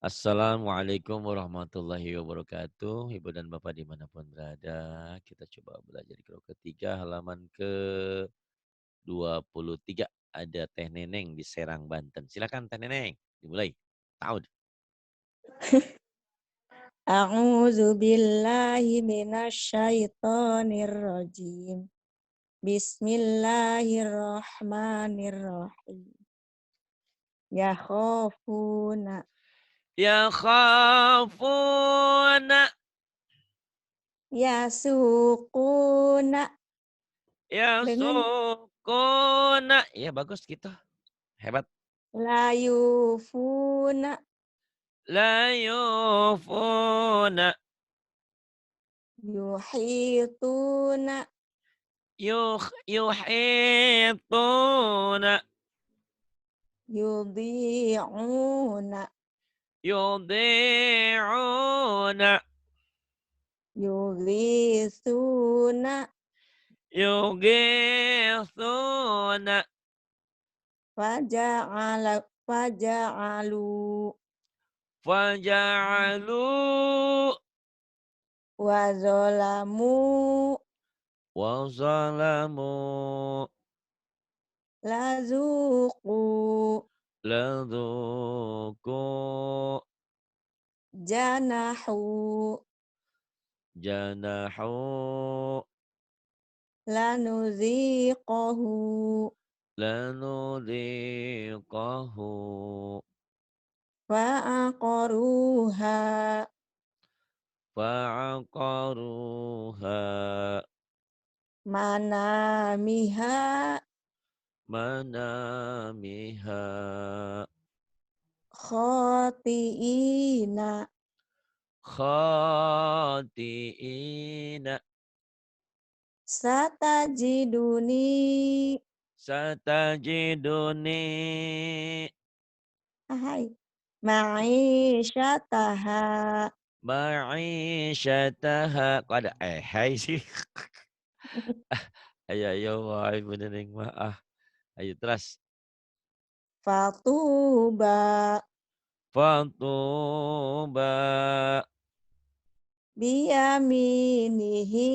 Assalamualaikum warahmatullahi wabarakatuh. Ibu dan Bapak dimanapun berada, kita coba belajar di kelompok ketiga halaman ke-23. Ada Teh Neneng di Serang, Banten. Silakan Teh Neneng, dimulai. Tahu. A'udzu billahi minasyaitonir rajim. Bismillahirrahmanirrahim. Yakhafuna Ya khafuna, yasuquna ya dengan sukuna. Ya bagus gitu. Hebat. la yufuna La yufuna, yuhituna yuhituna, yudhi'una yudi'una. yughithuna Yughithuna faja'alu faja'alu wa zalamu wa zalamu lazuqu ladzuqu janahu janahu lanuziqahu lanudhiqahu fa'aqaruha fa'aqaruha manamiha manamiha khati'ina khati'ina satajiduni satajiduni ahai ma'isyataha ma'isyataha. Kok ada hai sih? Ayo, ayo, wahai Ibu Neneng mah. Ayo terus. fatuba Fatuba biyaminihi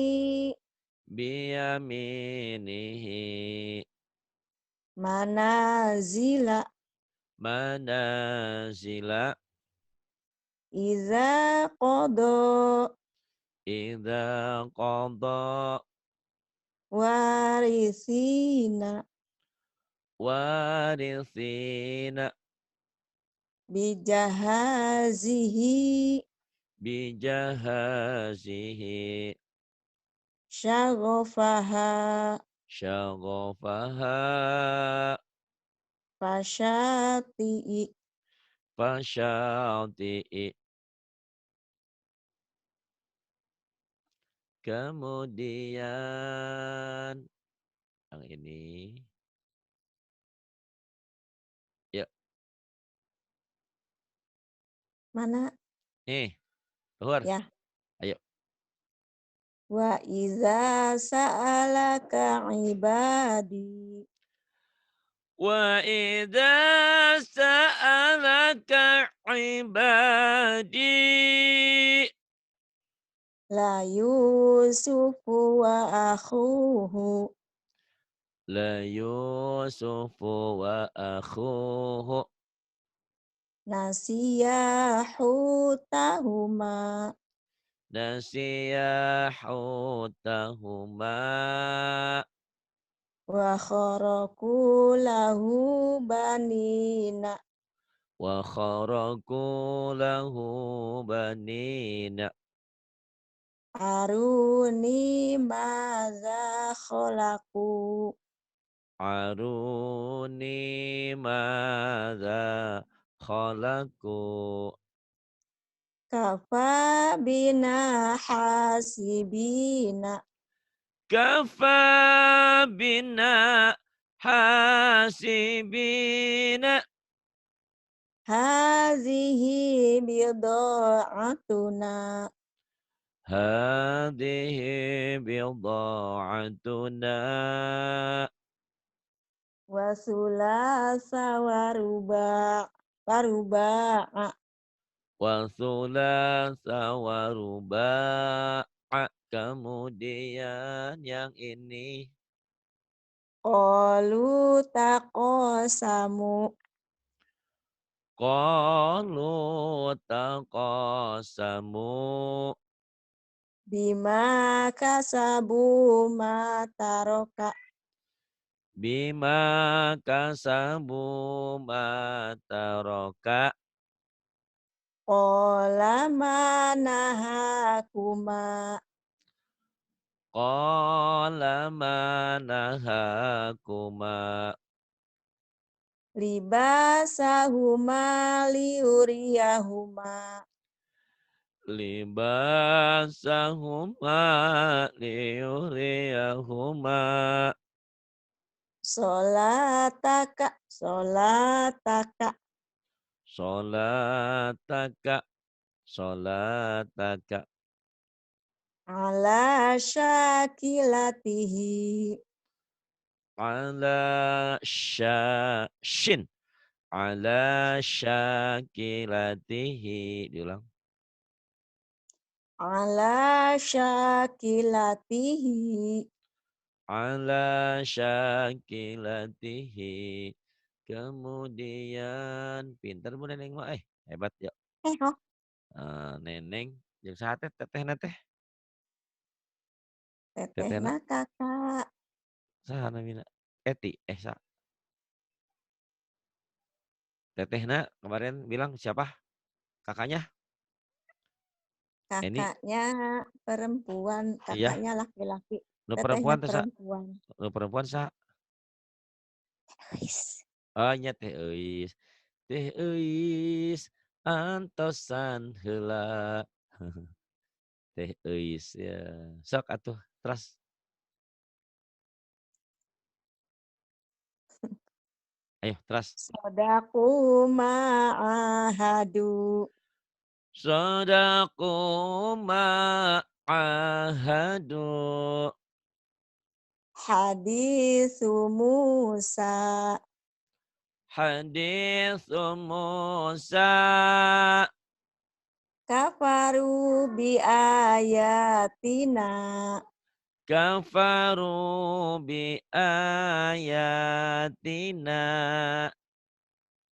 biyaminihi manazila manazila iza qada idza qada warisina warithina bijahazihi bijahazihi syagofaha syaghafaha fasyati'i fasyati'i. Kemudian yang ini, yuk, mana nih, keluar, ya ayo. wa iza sa'alaka ibadi Wa idza sa'alaka ibadi la yusufu wa akhuhu la yusufu wa akhuhu nasiya hutahuma nasiya hutahuma wa kharaku lahu banina wa kharaku lahu banina aruni maza kholaku aruni madza khalaqu kafa bina hasibina kafa bina hasibina hazihi bida'atuna hadhihi bidha'atuna wasulasa waruba waruba'a wa thulatsa wa ruba'. Kemudian yang ini Qalu taqasamu. qalu taqasamu Bima kasabu ma taroka. bima kasabu mataraka Qala ma nahakuma. qala manahakuma Libasahuma liuriyahuma. libasahuma liyuriyahuma Solataka, solataka. sholataka sholataka Ala syakilatihi. ala shin ala syakilatihi diulang Ala syakilatihi. ala syakilatihi. Kemudian pintar Bu Neneng mah hebat ya. Oh, Neneng jeung saha teh tetehna teh? Tetehna tetehna kakak. saha namina? Eti tetehna kemarin bilang siapa? Kakaknya? Eni? Kakaknya perempuan, Iya, kakaknya laki-laki. nu Tetehnya perempuan teh perempuan. nu perempuan saha? Wis. Oh nya Teh Euis. Teh Euis antosan heula. Teh Euis ya. Sok atuh terus. Ayo terus. Sodaku ma'ahadu. Shadaqu ma'ahadu. Hadithu Musa. Hadis Musa. Kafaru bi ayatina. Kafaru bi ayatina.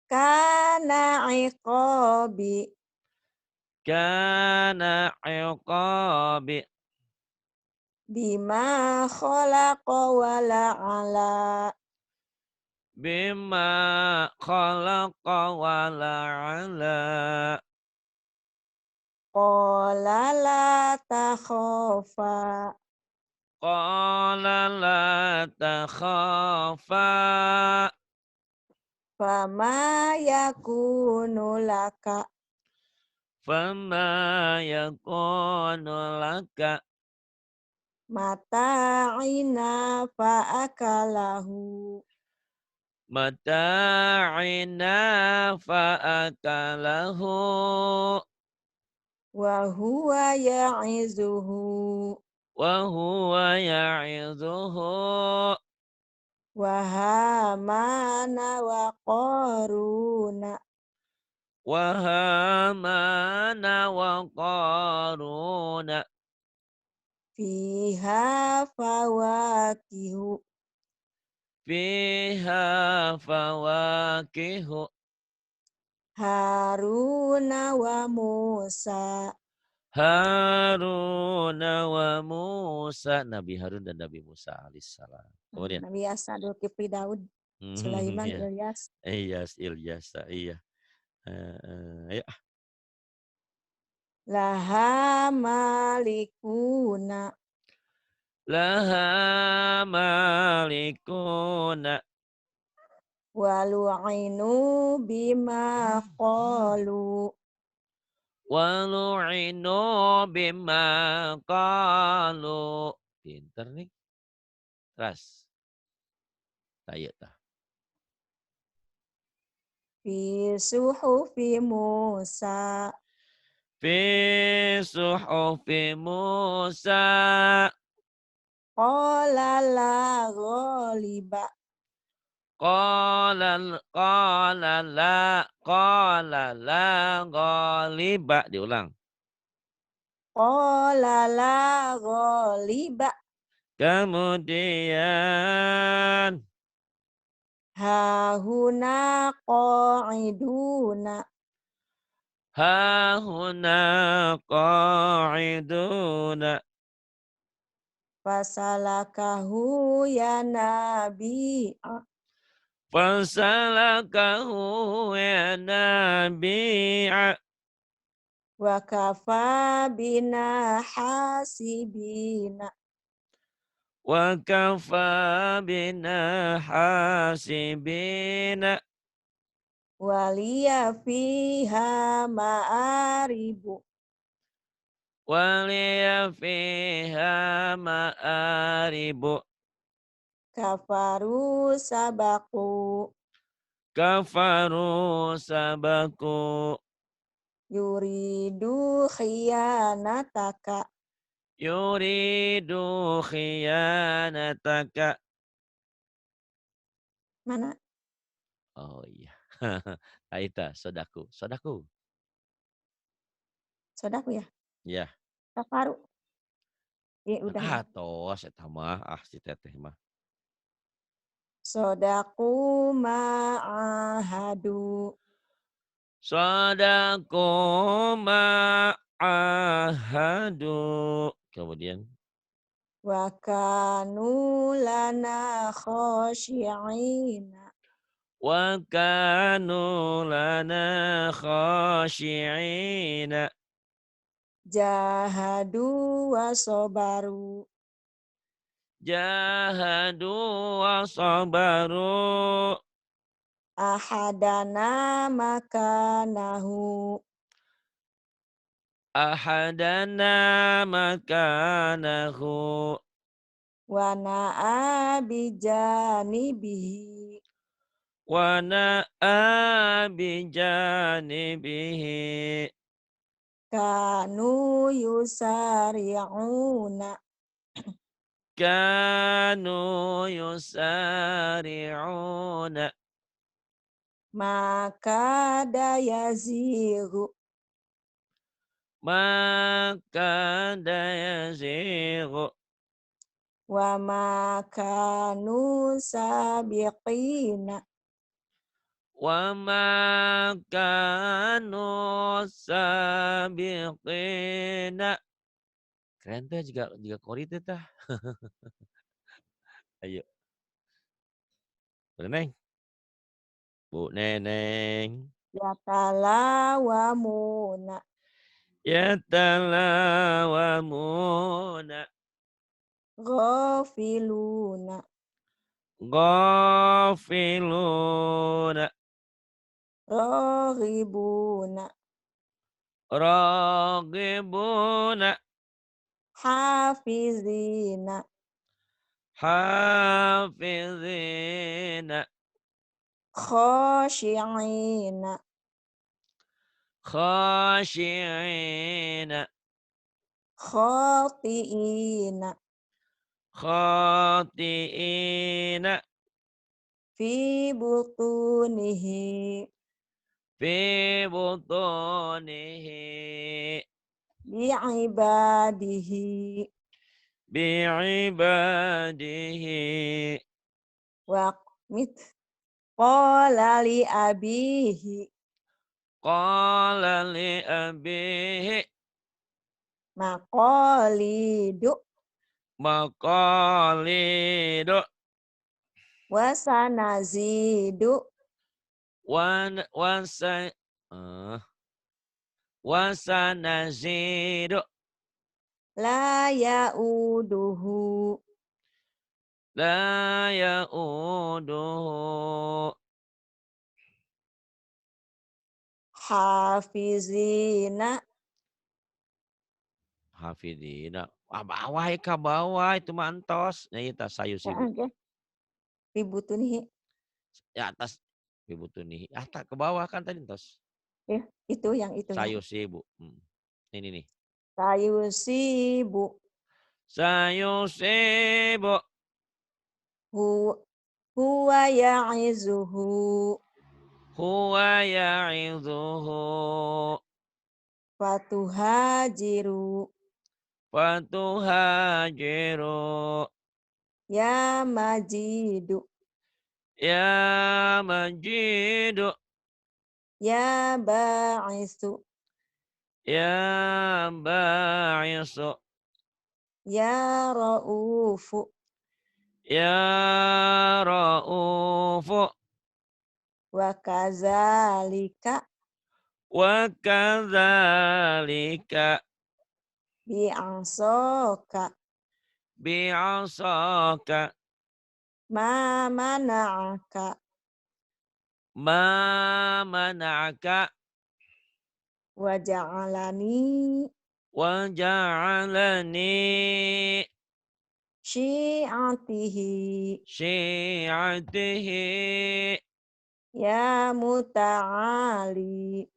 Kana iqabi. Kana iqabi. Bima khalaqa wala ala. Bima khalaqa wala'ala. Qala la takhafa. Qala la takhafa. Fama yakunu laka. Fama yakunu laka. Mata'ina fa'akalahu. Mata'ina fa'akalahu. Wa huwa ya'izuhu. Wa huwa ya'idhuhu. Wa hamana wa qaruna. Wa hamana wa qaruna. Fiha fawakihu. Fiha fawakihu. Haruna wa Musa. Haruna wa Musa. Nabi Harun dan Nabi Musa alaihissalam. Kemudian. Nabi Yasa, Dulkifli, Daud, Sulaiman, Iya. Ilyas. Ilyas. Iya. Ayo. Laha malikuna. Laha malikuna. Walu'inu bima qalu. Walu'inu bima qalu. Pinter nih. Terus. Tayo tah. Fi suhufi Musa. Fi suhufi Musa. Qala la ghaliba. qala la ghaliba. Diulang. Qala la ghaliba. Kemudian Hahuna qa'iduna. hahuna qa'iduna. Fasalakahu ya nabi. Fasalakahu ya nabi'a. Wa kafa bina hasibina. Wa kafa bina hasibina. Waliya fiha ma'aribu. Waliya fiha ma'aribu. Kafaru sabaku. Kafaru sabaku. Yuridu khiyanataka. Yuridu khiyanataka. Mana? Oh iya. Aita, sodaku. Sodaku. Sodaku ya? Ya. Kafaru. Ya udah ya. Ah, tos eta mah. Ah, si teteh mah. Sodaku ma'ahadu. Sodaku ma'ahadu. Kemudian. Wa kanu lana khoshi'ina. Wa kanu lana khashi'ina. Jahadu wa sobaru. Jahadu wa sabaru. Ahadana makanahu. Ahadana makanahu. Wa na'a bijanibihi. Wa na'a bijanibihi. Kanu yusari'una. Kanu yusari'una. Maka dayaziru. Maka dayaziru. Wa makanu sabiqina. Wa makanu sabiqina. Keren tuh juga kori itu tah. Ayo. Neneng. Bu Neneng. Yatalawamuna. Yatalawamuna. Ghafiluna. Ghafiluna. Raghibuna. Raghibuna. Hafizina. Hafizina. Khoshi'ina. Khashi'ina. Khati'ina. Khati'ina. Fi butunihi. Fi butunihi. Bi'ibadihi. Bi'ibadihi. Waqmit. Qala li abihi. Qala li abihi. Maqalidu. Maqalidu. Wasanazidu. Wasa. Wasanazidu. La ya'uduhu. La ya'uduhu. Hafizina. Hafidina. Ah, bawah ya ke bawah itu mantos. Nah, itu sayu Ya, sibu. oke. Fi butunihi. Ya atas ibu nih. Ah, tak ke bawah kan tadi tos. Ya, itu yang itunya. Sayu sibu. Ini nih. Sayusibu. Sayu sibu. Hu. huwa ya'izuhu Huwa ya'idhuhu. fatuhajiru Fatuhajiru. ya majidu Ya Majidu. ya ba'isu Ya Ba'isu. ya ra'ufu Ya Ra'ufu. wa kadzalika Wa kadzalika bi'asaka bi'asaka ma mana'aka ma mana'aka wa ja'alani wa ja'alani syi'atihi syi'atihi ya muta'ali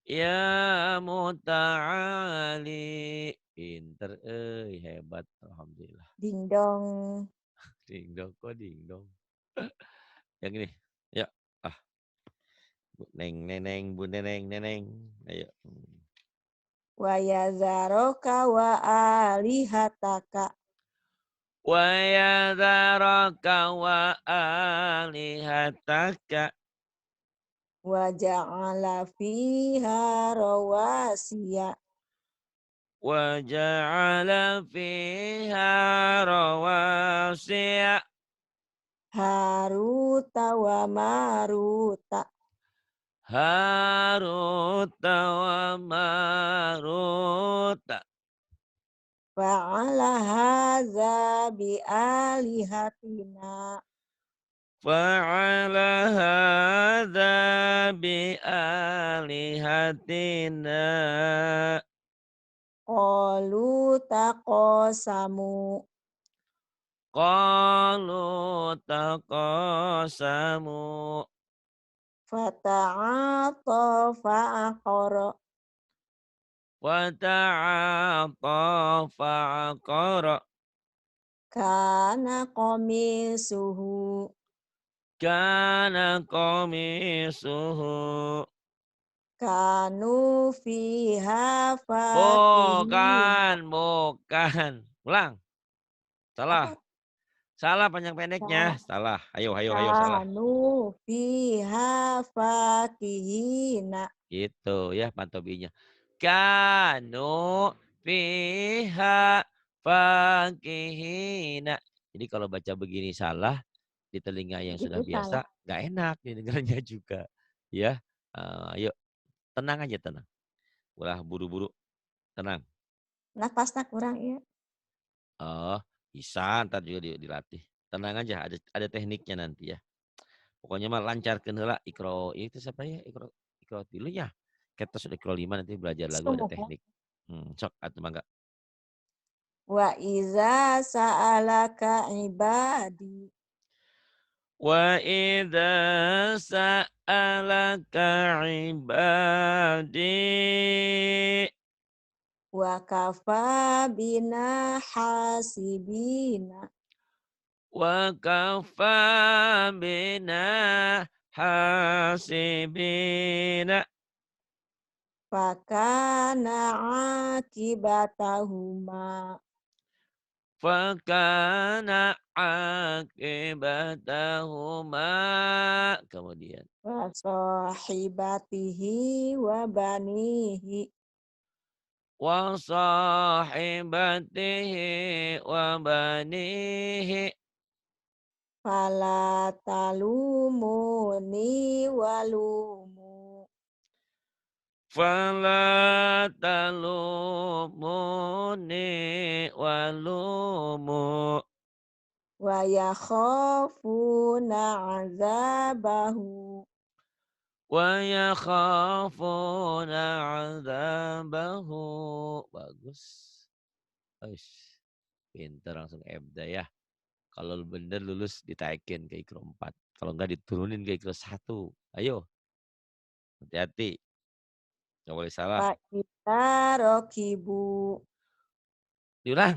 ya muta'ali. Pinter hebat alhamdulillah. ding dong. Ding dong kok ding dong. Yang ini. Ya. Ah, Bu Neng neneng, Bu neneng neneng. Ayo. Wa yazaraka wa alihataka Wa yadharaka wa alihataka wa ja'ala fiha rawasiya wa ja'ala fiha rawasiya haruta wa maruta haruta wa maruta fa'ala hadza bi alihatina fa'ala hadza bi alihatina qalu taqasamu qalu taqasamu fata'ata fa'aqara wa ta'ata fa'aqara kana qamisuhu kana qamisuhu kanu fiha fakihina. bukan. Ulang. Salah. Apa? Salah panjang pendeknya. Ka- Salah. Ayo salah. Kanu fiha fakihina. Gitu ya pantobinya. Kanu fiha fakihina. Jadi kalau baca begini salah di telinga yang sudah Itu salah. biasa nggak enak didengarnya juga. Ya. Ayo tenang aja tenang. Ulah buru-buru tenang. Napasna kurang ya. Oh, bisa ntar juga dilatih. Tenang aja, ada tekniknya nanti ya. Pokoknya mah lancarkeun heula Iqro itu siapa ya? Iqro 3 ya. Kita sudah Iqro 5 nanti belajar lagu ada Sumuk. teknik. Sok atuh mangga. Wa iza sa'alaka ibadi. Wa idza sa'alaka ibadi Wa kafa bina hasibina. wa kafa bina hasibina Fakana akibatahuma. fakana akibatahuma kemudian Wa sahibatihi wa banihi. wa sahibatihi wa banihi Fala talumuni walumu. fala talumuni walumu Wa yakhafuna azabahu. wa yakhafuna adzabahu. Bagus. Aish, pintar langsung ebda ya. Kalau bener lulus ditaikin ke Ikro 4. Kalau enggak diturunin ke Ikro 1. Ayo, hati-hati. Nggak boleh salah. Fa kita rokibu. Diulang.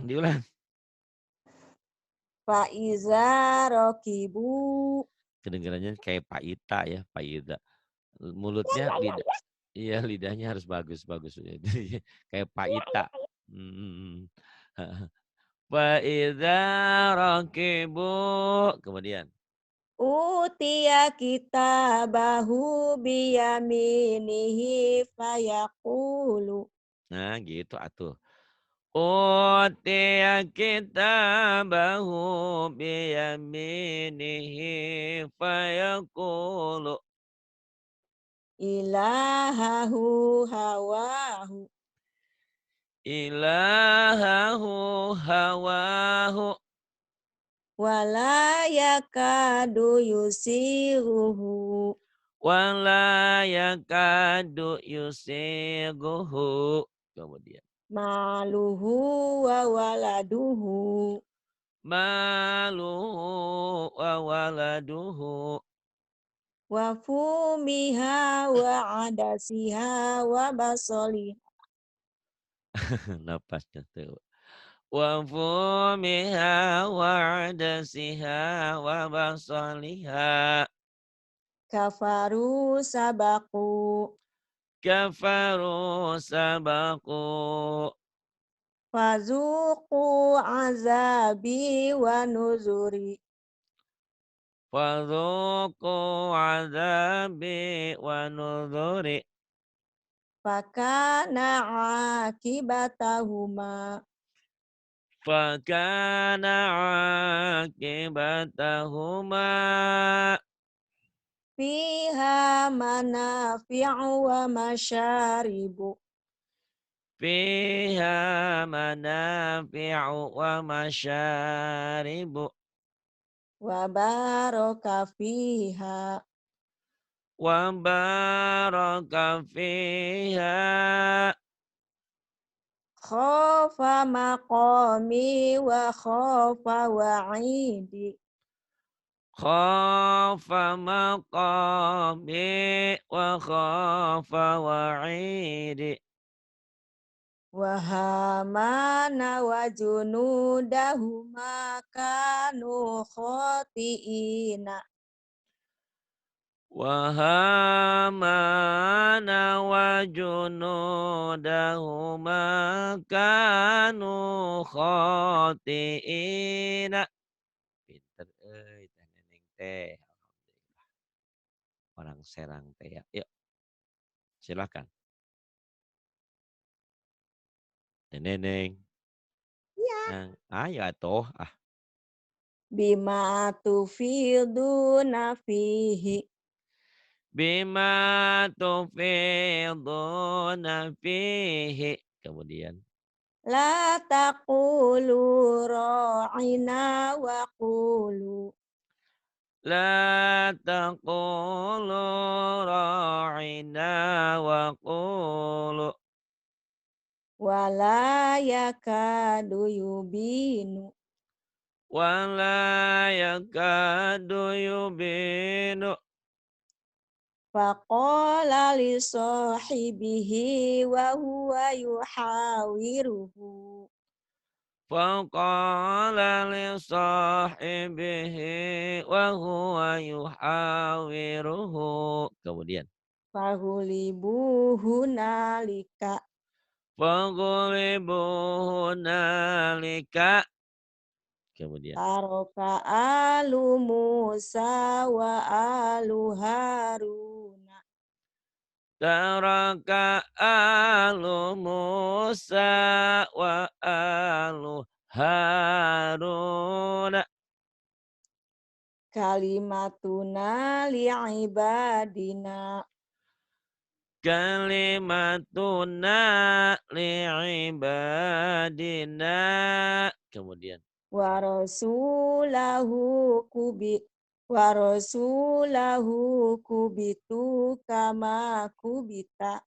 Faiza rokibu. Kedengarannya kayak Pak Ita ya, Pak Ida. Mulutnya lidah iya lidahnya harus bagus-bagus kayak Pak Ita. Mhm. Faiza rakibu kemudian. Utia kitabahu biyaminihi fayaqulu. Nah gitu atuh. Utiya kitabahu biyaminihi fayaqulu Ilahahu hawahu. ilahahu hawahu Wala yakadu yusiruhu. wala yakadu yusighuhu. Kemudian. Maluhu wa waladuhu. Maluhu wa waladuhu. Wa fumiha wa adasiha wa basoliha. Napasnya tuh. Wa fumiha wa adasiha wa basaliha. Kafaru sabaku. Kafaru sabaku. Fazuku azabi wa nuzuri. Fadhuku azabi wa nudhuri. Fakana akibatahuma. Fakana akibatahuma. Fiha manafi'u wa masyaribu. Fiha manafi'u wa masyaribu. Wa baraka fiha. Wa baraka fiha. Khofa maqami wa khofa wa'idi. Khafa maqami wa khafa wa'idi. Wa hamana wa junudahuma kanu khoti'ina. Wa hamana wa junudahuma kanu khati'ina. Pinter teh neneng teh. Alhamdulillah. Orang Serang teh ya. Yuk, silakan. Neneng. Ya. Ayo atuh. Bima tufiduna fihi. Bima tufiduna fihi. Kemudian. La taqulu ra'ina wa qulu. La taqulu ra'ina wa qulu. Wala yakadu yubinu. Wala yakadu yubinu. Faqala li sahibihi wa huwa yuhawiruhu. Faqala li sahibihi wa huwa yuhawiruhu. Kemudian. Fahulibu hunalika. Fagulibu hunalika. Kemudian. Taroka alu Musa wa alu Haruna. Taraka alu Musa wa alu Haruna. Kalimatuna li'ibadina. Kalimatuna li'ibadina. Kemudian. Wa rasulahu kubitu kama kubita.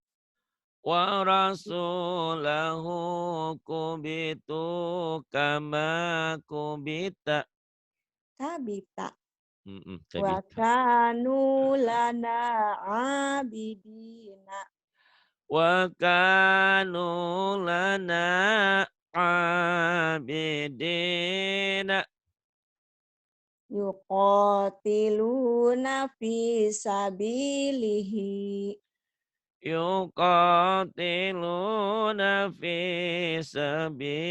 Wa rasulahu kubitu kama kubita. Kabita. Wa Kabita. kanu lana abidina. Wa kanu lana abidina. yuqatiluna fi sabilihi yuqatiluna fi sabilihi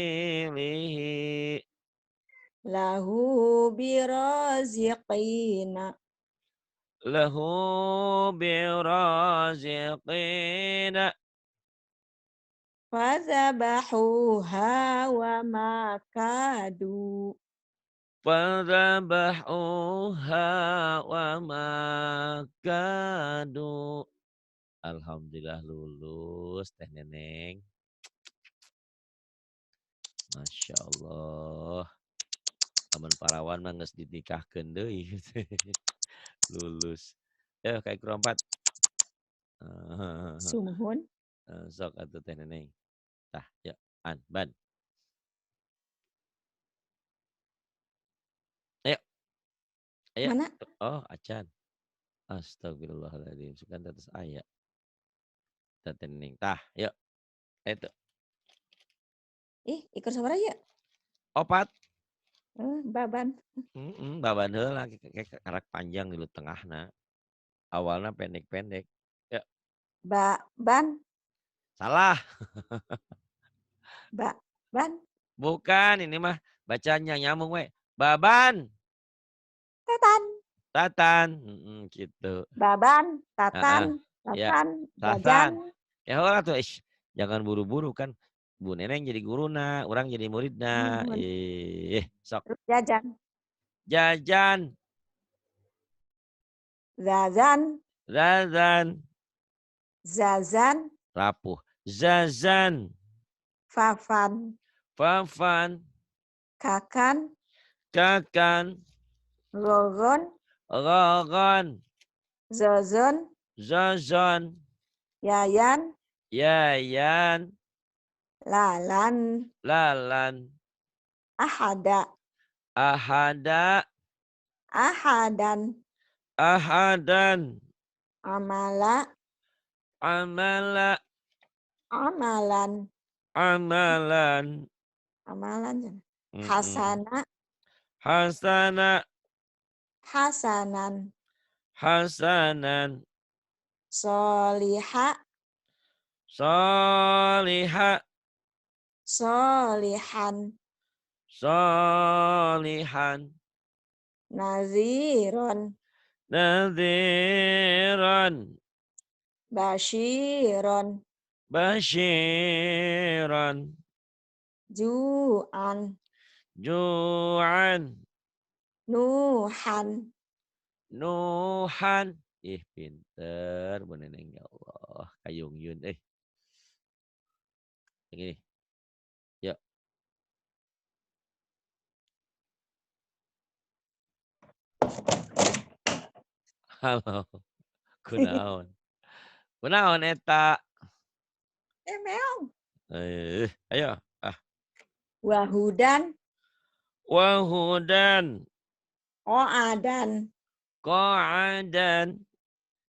lahu biraziqina lahu biraziqina fadzabahuha wa makadu fadzabahuha wa makadu. Alhamdulillah lulus Teh Neneng. Masya Allah. Aman parawan mah geus dinikahkeun deui. Lulus. Ya kayak kerompat. sumhun. Sok atuh Teh Neneng. Tah, ya, ban. Ayo, ayo. Mana? Oh, acan. Astagfirullahaladzim. Sukan tetes aya. Teh Neneng. Tah, yuk. Itu. Ikut sabaraha ya? Opat. Baban. Baban heula karak panjang di tengahna. Awalnya pendek-pendek. Ya. Ban. Salah. Ban. Bukan, ini mah bacanya nyambung we. Baban. Tatan. Tatan. Gitu. Baban. Tatan. Ya. Tatan. Jajan. Tatan. Ya orang tuh, jangan buru-buru kan. Bu Neneng jadi guruna, orang jadi muridna. Sok. Terus jajan. Jajan. Zazan. Zazan. Zazan. Rapuh. Zazan. Fafan. Fafan. Kakan. Kakan. Rogon. Rogon. Zozon. Zozon. Yayan. Yayan. Lalan. Lalan. Ahada. Ahada. Ahadan. Ahadan. Amala. Amala. Amalan. Amalan. Amalan. Hasana. Hasana. Hasanan. Hasanan. Soliha. Soliha. Solihan. Solihan. Naziron. Nadhiran. Bashiron. Bashiran. Ju'an. Ju'an. Nuhan. Nuhan. Pinter Bu Neneng, ya Allah. Kayung Yun. Yang ini. Yuk. Halo. Kunaon. Kunaon eta. Meong. Ayo. Wahudan. Wahudan. Oadan. Qa'adan.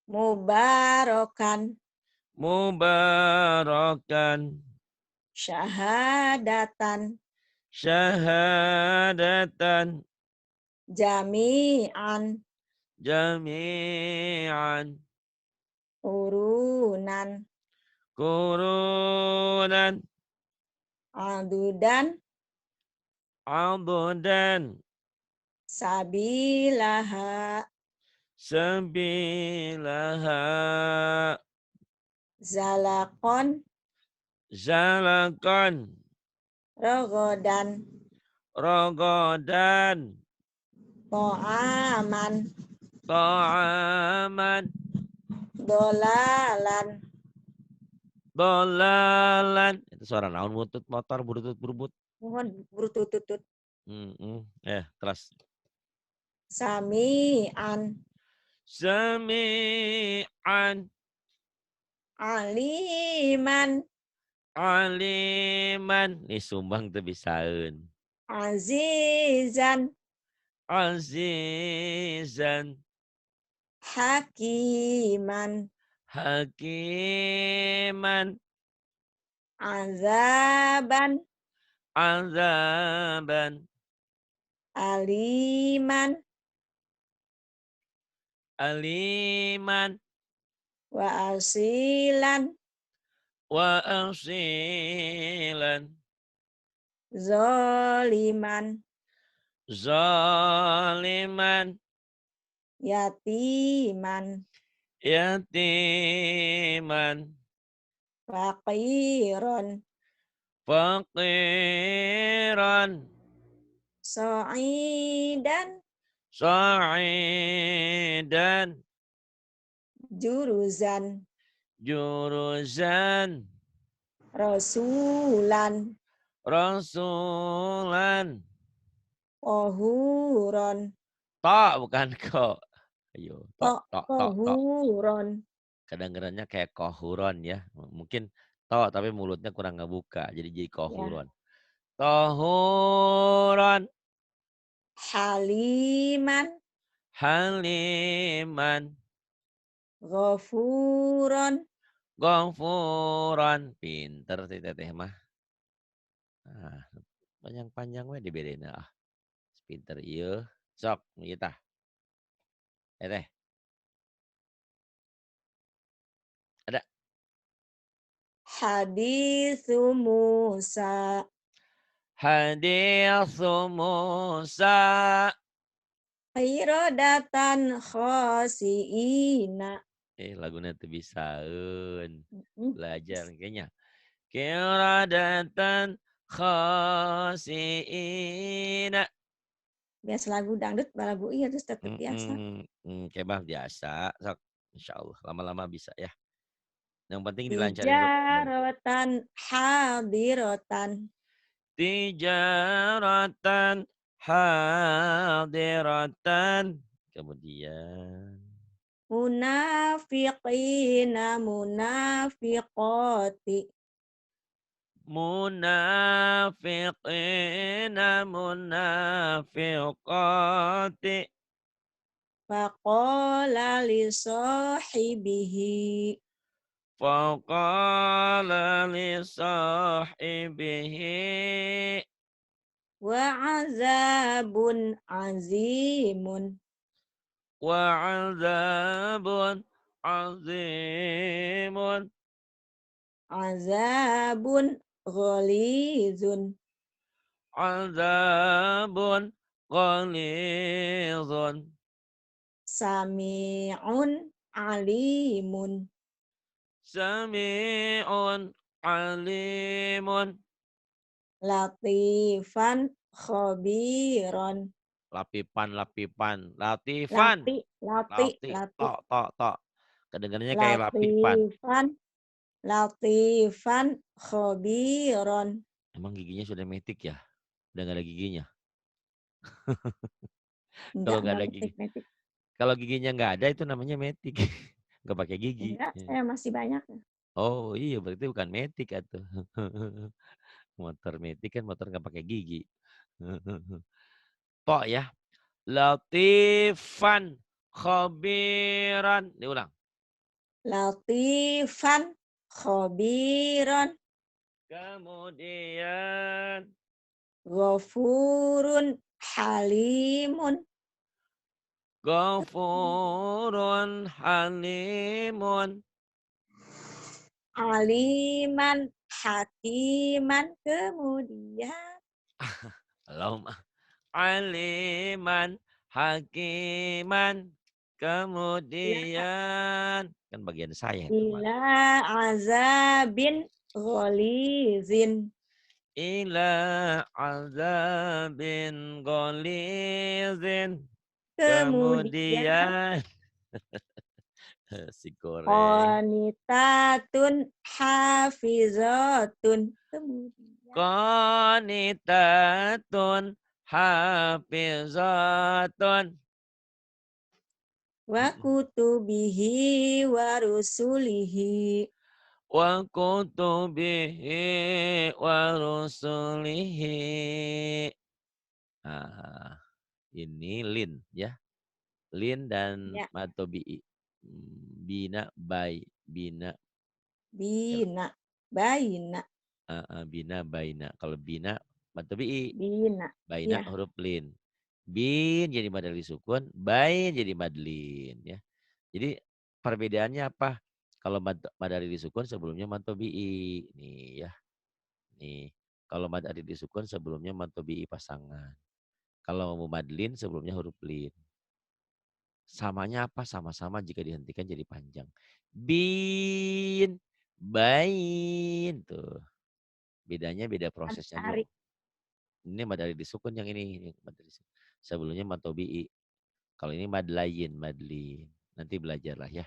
Mubarokan. Mubarakan. Syahadatan. Syahadatan. Jami'an. Jami'an. Urunan. Kurunan. Adudan. Adudan. Sabilaha. Sabilaha. Zalakon. Zalakon. Rogodan. Rogodan. To'aman. Ta'aman. Dolalan. Dolalan. Itu suara naon mutut motor burutut-burubut. Mohon berutut-tutut. Terus. Sami'an. Sami'an. Aliman. Aliman. Nih sumbang tuh bisaeun. Azizan. Azizan. Hakiman. Hakiman. Azaban. Azaban. Aliman. aliman wa asilan wa asilan zoliman zaliman yatiman yatiman faqiron faqiran sa'idan sa'idan juruzan juruzan rasulan rasulan qahuron ta bukan ko. Ayo, tok tok tok tok. qahuron Kedengarannya kayak kohuron ya. Mungkin to tapi mulutnya kurang ngebuka jadi ya kohuron. Tohuron haliman haliman ghafuron ghafuran. Pinter sih teteh mah. Nah, panjang-panjang we dibedain ah. Pinter ieu. Sok kita. Teteh, ada haditsu Musa hadis Musa. qiradatan khasiina Lagunya tuh bisaeun. Mm, Belajar kayaknya. Kiradatan khasiina. biasa lagu dangdut balagu iya terus tetep biasa Kayak mah biasa. Sok, insyaallah lama-lama bisa ya. Yang penting dilancarin dulu. tijaratan hadiratan Tijaratan hadiratan. Kemudian munafiqina munafiqati munafiqina munafiqati. faqala li sahibihi Faqala li sahibihi. wa azabun azimun Wa'adzabun azimun. azabun ghalidun Azabun ghalidun. sami'un alimun Sami'un alimun. latifan khabiron Lapipan, lapipan. Latifan. lati lati Lati. lati Tok, tok, tok. Kedengarannya kayak lapipan. latifan latifan khabiron Emang giginya sudah metik ya? Udah nggak ada giginya? Kalau nggak enggak ada gigi. metik metik Kalau giginya nggak ada itu namanya metik. Nggak pakai gigi. enggak saya masih banyak Oh iya berarti bukan metik atuh. Motor metik kan motor nggak pakai gigi. Tok ya. Latifan khabiran. Diulang. latifan khabiron Kemudian ghafurun halimun ghafurun halimun. aliman hakiman kemudian Belum. Aliman hakiman. Kemudian kan bagian saya itu mah. ila azabin gholizin Ila azabin gholizin. kemudian Kemudian si goreng. qanitatun hafizatun kemudian Qanitatun hafizatun. wa kutubihi wa rusulihi Wa kutubihi wa rusulihi. Ah, ini lin ya. Lin dan ya matobi'i. Bina bay. Bina. bina baina Bina baina. Kalau bina matobi'i. bina Baina ya huruf lin. Bin jadi madali sukun. Bain jadi madlin. Ya. Jadi perbedaannya apa? Kalau mad ari disukun sebelumnya mad tabi'i. Nih ya, nih. Kalau mad ari disukun sebelumnya mad tabi'i pasangan. Kalau mumadlin sebelumnya huruf lin. Samanya apa? Sama-sama jika dihentikan jadi panjang. Bin, bain. Tuh. Bedanya beda Mad prosesnya ari. doang. Ini mad ari disukun yang ini. Mad ari disukun. Sebelumnya mad tabi'i. Kalau ini madlayin, madlin. Nanti belajarlah ya.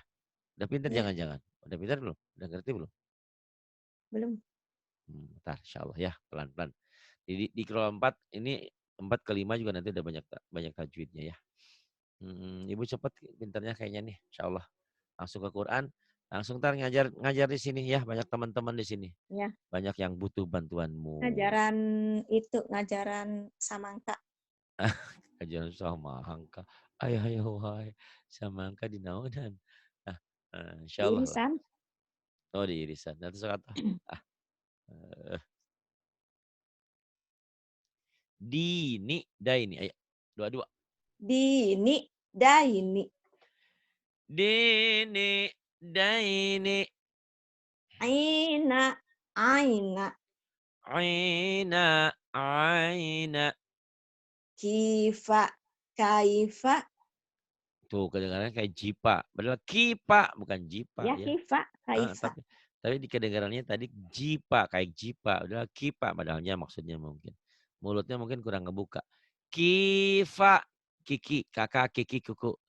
Udah pinter Ya, jangan-jangan? Udah pinter belum? Udah ngerti belum? belum. Entar insyaallah ya, pelan-pelan. Di kelompok 4 ini 4 ke 5 juga nanti udah banyak banyak tajwidnya ya. Ibu cepet pinternya kayaknya nih, insyaallah. Langsung ke Quran, langsung ntar ngajar ngajar di sini ya, banyak teman-teman di sini. Ya, Banyak yang butuh bantuanmu. ngajaran itu, ngajaran samangka. Ajaran sama angka. Ayah ayah wahai sama angka di naonan. Nah, insyaallah lah. Irisan. Oh di irisan. Nanti kata ah eh, dini daini ayo dua-dua. Dini, daini. Dini daini Aina, aina. aina aina. Kifa, kaifa. Tuh kedengarannya kayak jipa. Padahal kipa bukan jipa Ya, ya. kifa, Ah, kaifa. tapi di kedengarannya tadi jipa kayak jipa. Padahal kipa padahalnya maksudnya mungkin. Mulutnya mungkin kurang ngebuka. Kifa kiki kakak kiki kuku. Eh,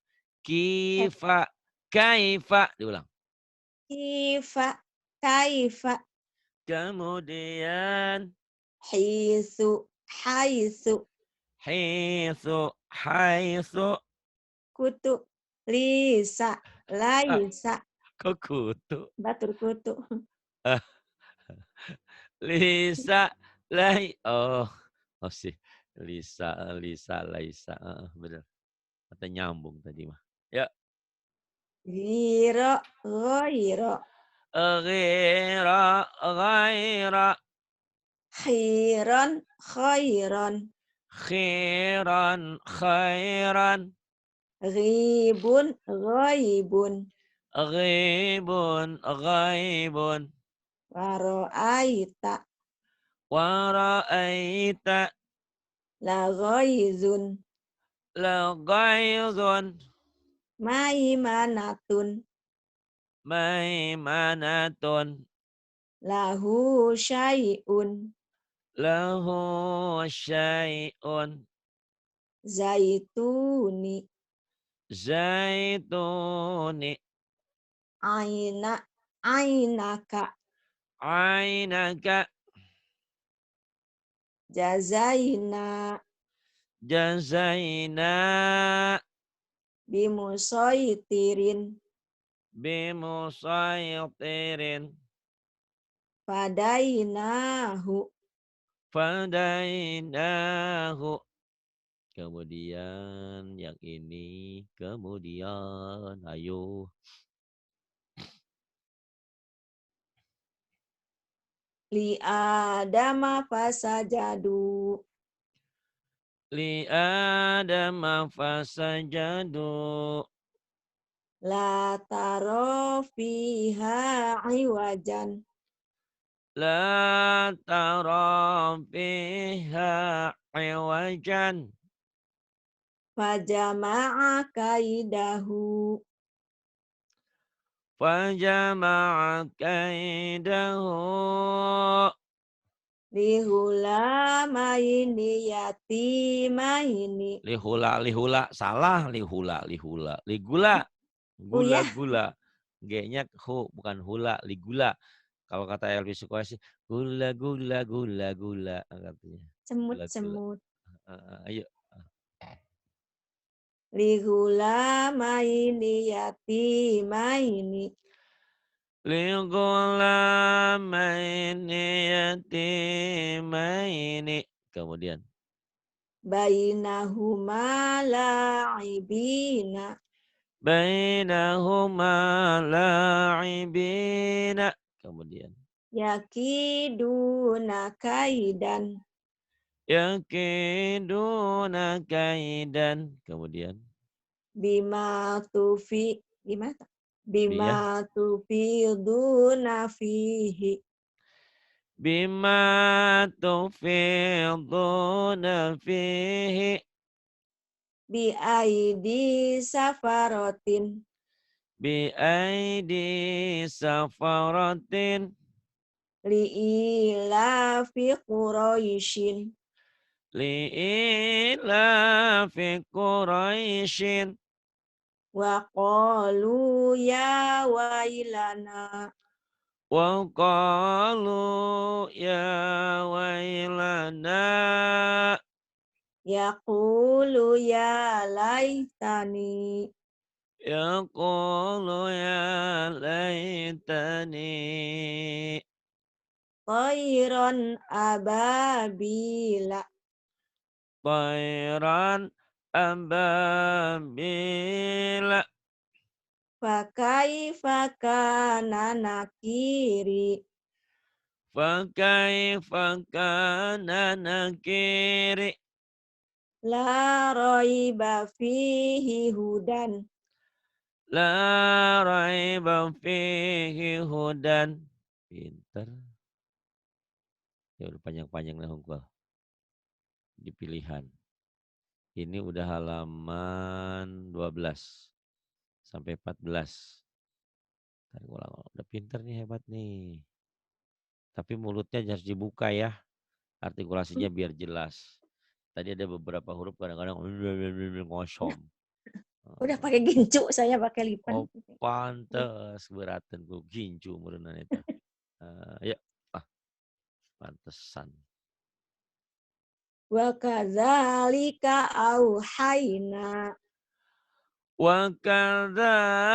Kifa kaifa diulang. kifa, kaifa. Kemudian Hisu, haisu. hitsu haitsu. Kutu, lisa, Ah, laisa. kok kutu? Batur kutu. Ah, Lisa Lai. Oh, oh sih. Lisa Laisa. Bener. Kata nyambung tadi mah. Ya. Giro, goiro. Ghira ghaira. Khiron, khairon. Khiran khairan. Ribun, ghaibun. Ghibun ghaibun. Waro'aita, Wara'aita la ghaizun. laghaizun. Maimanatun, Maimanatun. lahu syai'un. Lahu syai'un. Zaituni, Zaituni. aina, ainaka. Ainaka. Jazaina, Jazaina. bimusoitirin. Bimusaytirin. Fadainahu, Fadainahu. Kemudian yang ini. Kemudian. Ayo. li adama fasajadu. Li adama fasajadu. La taro fiha iwajan. La tara fiha iwajan. Fajama'a kaidahu. Fajama'a kaidahu. Lihulamaini yatimaini. Lihula, lihula. Salah lihula, lihula. Ligula. Oh Gula, ya, gula. G-nya hu, bukan hula. Ligula. Kalau kata Elvi Sukoesi, gula, gula, gula, gula. Katanya. Gula, gula. semut-semut. Ayo. Lihulamaini yatimaini. Ligulamaini yatimaini. Kemudian. Bainahuma la'ibina. Bainahuma la'ibina. Kemudian. Yakiduna kaidan. Yakiduna kaidan. Kemudian. Bima tufi Gimana? Iya. Bima tufiduna fihi. Bima tufiduna fihi. Bi aidi safarotin. Biaidi safaratin. Li'ilafi Quraisyin. Li'ilafi Quraisyin. Wa qalu ya wailana. Wa qalu ya wailana. Yaqulu ya laitani. Yaqulu ya laitani. Khairan ababila. Tairan ababila. Fakaifa kana nakiri. Fakaifa kana nakiri. La raiba fihi hudan. La raiba fihi hudan. Pinter. Ya udah panjang-panjang nih Hongkol. Di pilihan. Ini udah halaman 12 sampai 14. Tarik ulang. Udah pinter nih, hebat nih. Tapi mulutnya harus dibuka ya. Artikulasinya biar jelas. Tadi ada beberapa huruf kadang-kadang ngosom. Udah pakai gincu, saya pakai lipen. Oh, pantes beratan ku gincu merenang itu. Ya, pantesan. Wa kadzalika auhayna. Wa kadzalika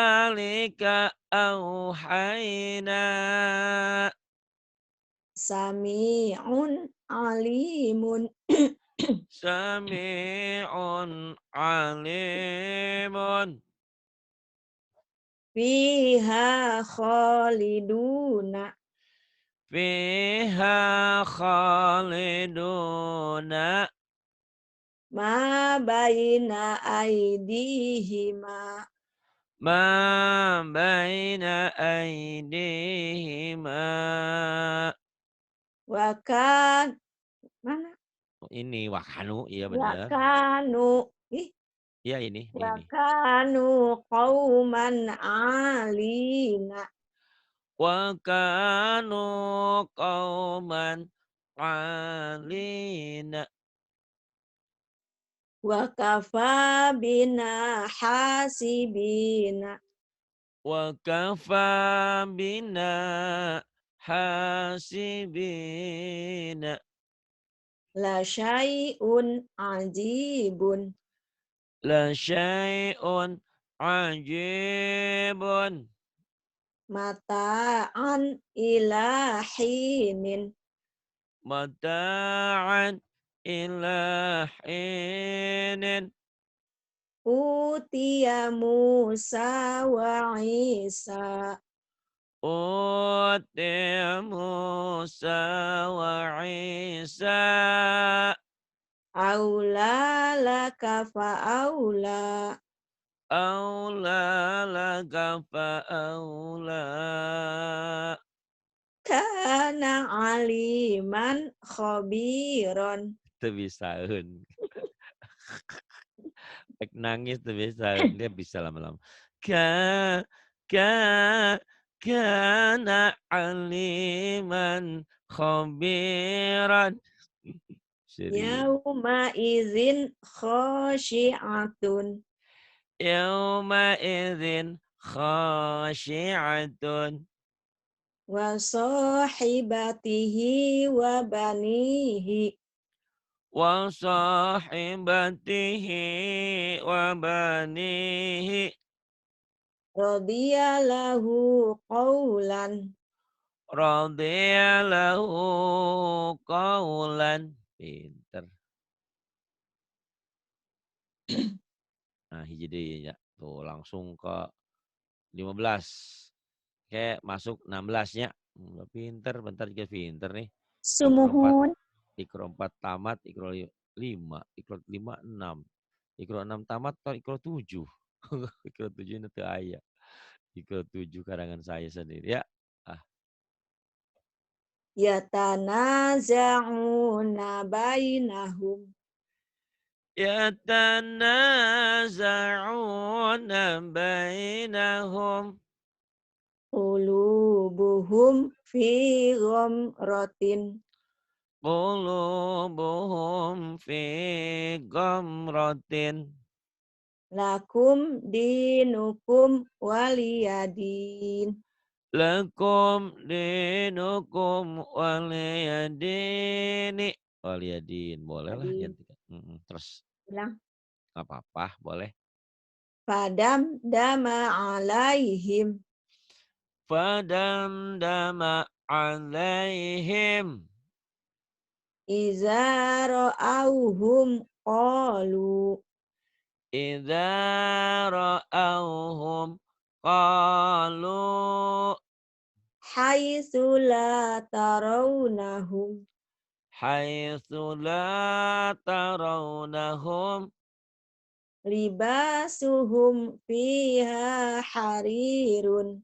auhayna. Sami'un alimun. Sami'un alimun. Fiha khaliduna. Fiha khaliduna. Ma baina aidihima. Ma baina aidihima. Wakan mana? Ini wakanu, iya benar. Wakanu. Ih, Iya ini. wakanu qauman alina. Wakanu qauman alina. Wa kafa bina hasibina. Wa kafa bina hasibina. La syai'un ajibun. La syai'un ajibun. Mata'an ila hinin. Mata'an ila hinin. Utiya Musa wa Isa. Uti Musa wa Isa. Aula laka fa'aula. Aula laka fa'aula. Kana aliman khabiron. Itu bisaun. Ek nangis tuh bisaun. Dia bisa lama-lama. Ka, ka, kana aliman khabiran. Serius. Yauma izin khosyi'atun. Yauma idzin khasyi'atun. Wa sahibatihi wa banihi. Wa sahibatihi wa banihi. Radiyalahu qawlan. Radiya lahu qawlan. Pinter. Nah, hiji deui nya. Tuh langsung ke 15. Kayak masuk 16-nya. Pinter, bentar juga pinter nih. Ikro 4, Sumuhun. Ikro 4 tamat, Ikro 5, Ikro 5 6. Ikro 6 tamat, Ikro 7. Ikro 7 itu aya. di ke-7 karangan saya sendiri ya. Ah, yatanaza'una bainahum yatanaza'una bainahum qulubuhum fi ghamratin qulubuhum fi ghamratin lakum dinukum waliyadin. lakum dinukum waliyadini. Waliyadin, bolehlah Tadi ganti. Terus bilang nggak apa-apa, boleh. padam dama alaihim Fadamdama alaihim iza ra'auhum qalu idza ra'awhum qalu haitsu la tarawnahum haitsu la tarawnahum libasuhum fiha harirun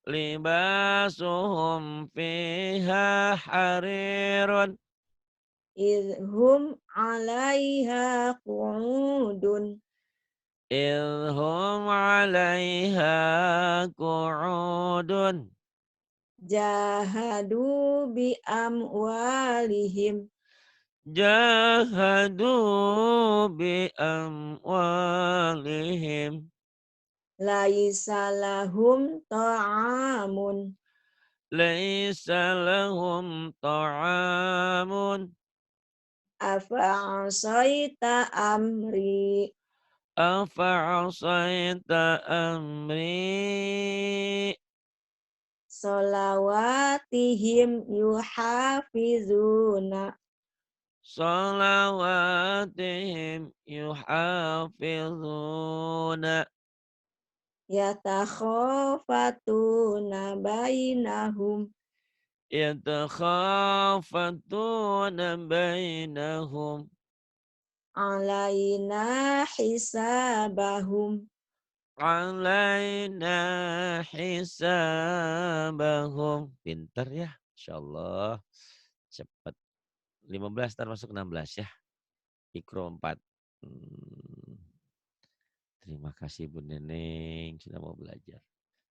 libasuhum fiha harirun idhum 'alaiha qu'udun idhum 'alaiha qu'udun jahadu bi amwalihim jahadu bi amwalihim laisa lahum ta'amun laisa lahum ta'amun afa'asaita amri afa'asaita amri solawatihim yuhafizuna salawatihim yuhafizuna yatakhafatuna bainahum yatakhafatuna bainahum alaina hisabahum. alaina hisabahum. Pintar ya, insyaallah. Cepat. 15 termasuk 16 ya. Ikro 4. Hmm, terima kasih Bu Neneng sudah mau belajar.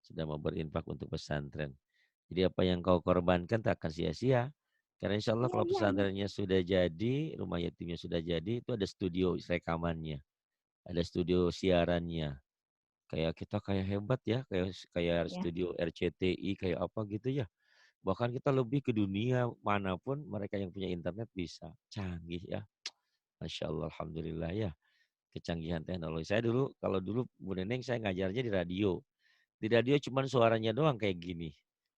Sudah mau berinfak untuk pesantren. Jadi apa yang kau korbankan tak akan sia-sia. Karena insya Allah Iya, kalau iya, iya. pesantrennya sudah jadi, rumah yatimnya sudah jadi, itu ada studio rekamannya. Ada studio siarannya. Kayak kita kayak hebat ya, kayak Ya. studio RCTI, kayak apa gitu ya. Bahkan kita lebih ke dunia manapun mereka yang punya internet bisa. Canggih ya. Masya Allah, Alhamdulillah ya. Kecanggihan teknologi. Saya dulu, kalau dulu Bu Neneng saya ngajarnya di radio. Di radio cuman suaranya doang kayak gini.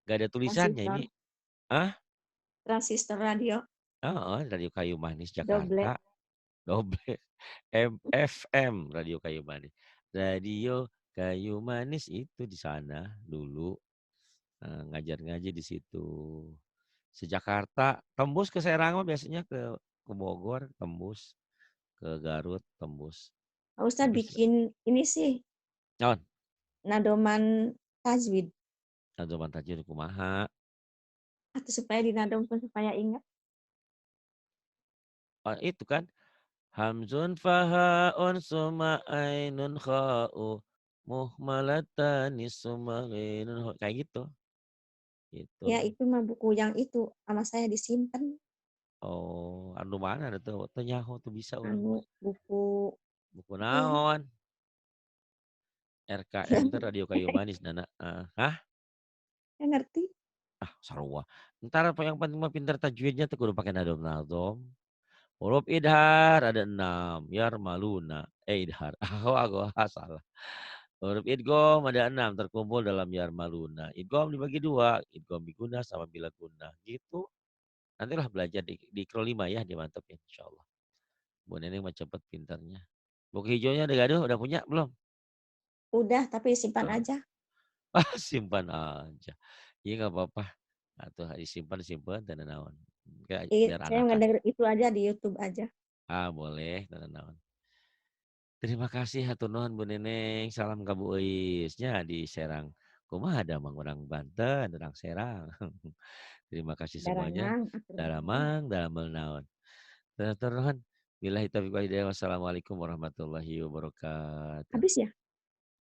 Gak ada tulisannya ini. Transistor, Ah, transistor radio, oh, Radio Kayu Manis doble. Jakarta. Doble. FM, Radio Kayu Manis. Radio Kayu Manis itu di sana dulu. Ngajar-ngaji di situ. Sejakarta, tembus ke Serang biasanya ke Bogor, tembus. Ke Garut, tembus. Pak Ustadz Habis, bikin ini sih, non, nadoman tajwid. Aduh tajir kumaha. Atau supaya dinadomkan supaya ingat. Oh, itu kan hamzun fahaun summa ainun kha'u muhmalatani summa ghainun kayak gitu. Ya, Itu. itu mah buku yang itu sama saya disimpan. Oh, anu mana ada tuh? Teu nyaho tuh bisa orang Anu mah. buku Buku apa ya? naon? RKM teh Radio Kayu Manis nana. Hah? Saya ngerti. Ah, sarua. Entar apa yang penting mah pintar tajwidnya tuh kudu pakai nadom-nadom. Huruf idhar ada 6. Yarmaluna. Idhar. Aku salah. Huruf idgham ada 6 terkumpul dalam yarmaluna. Idgham dibagi 2. Idgham biguna sama bila guna. Gitu. Nantilah belajar di Ikro 5 ya. Dimantapin insyaallah. Bu Neneng mah cepet pintarnya. Buku hijaunya ada gaduh, udah punya belum? Udah, tapi simpan Tuh. aja. Ah, simpan aja. Iya nggak apa-apa. Atau disimpan dan naon. Biar Saya anak kan. ngedenger itu aja di YouTube aja. Ah, boleh dan naon. Terima kasih hatur nuhun Bu Neneng. Salam ka Bu Eisnya di Serang. kumaha damang urang Banten, urang Serang. Terima kasih semuanya. Darangang, atur nuhun. Daramang damel naon. Hatur nuhun. Billahi taufiq wal hidayah. Wassalamualaikum warahmatullahi wabarakatuh. Habis ya?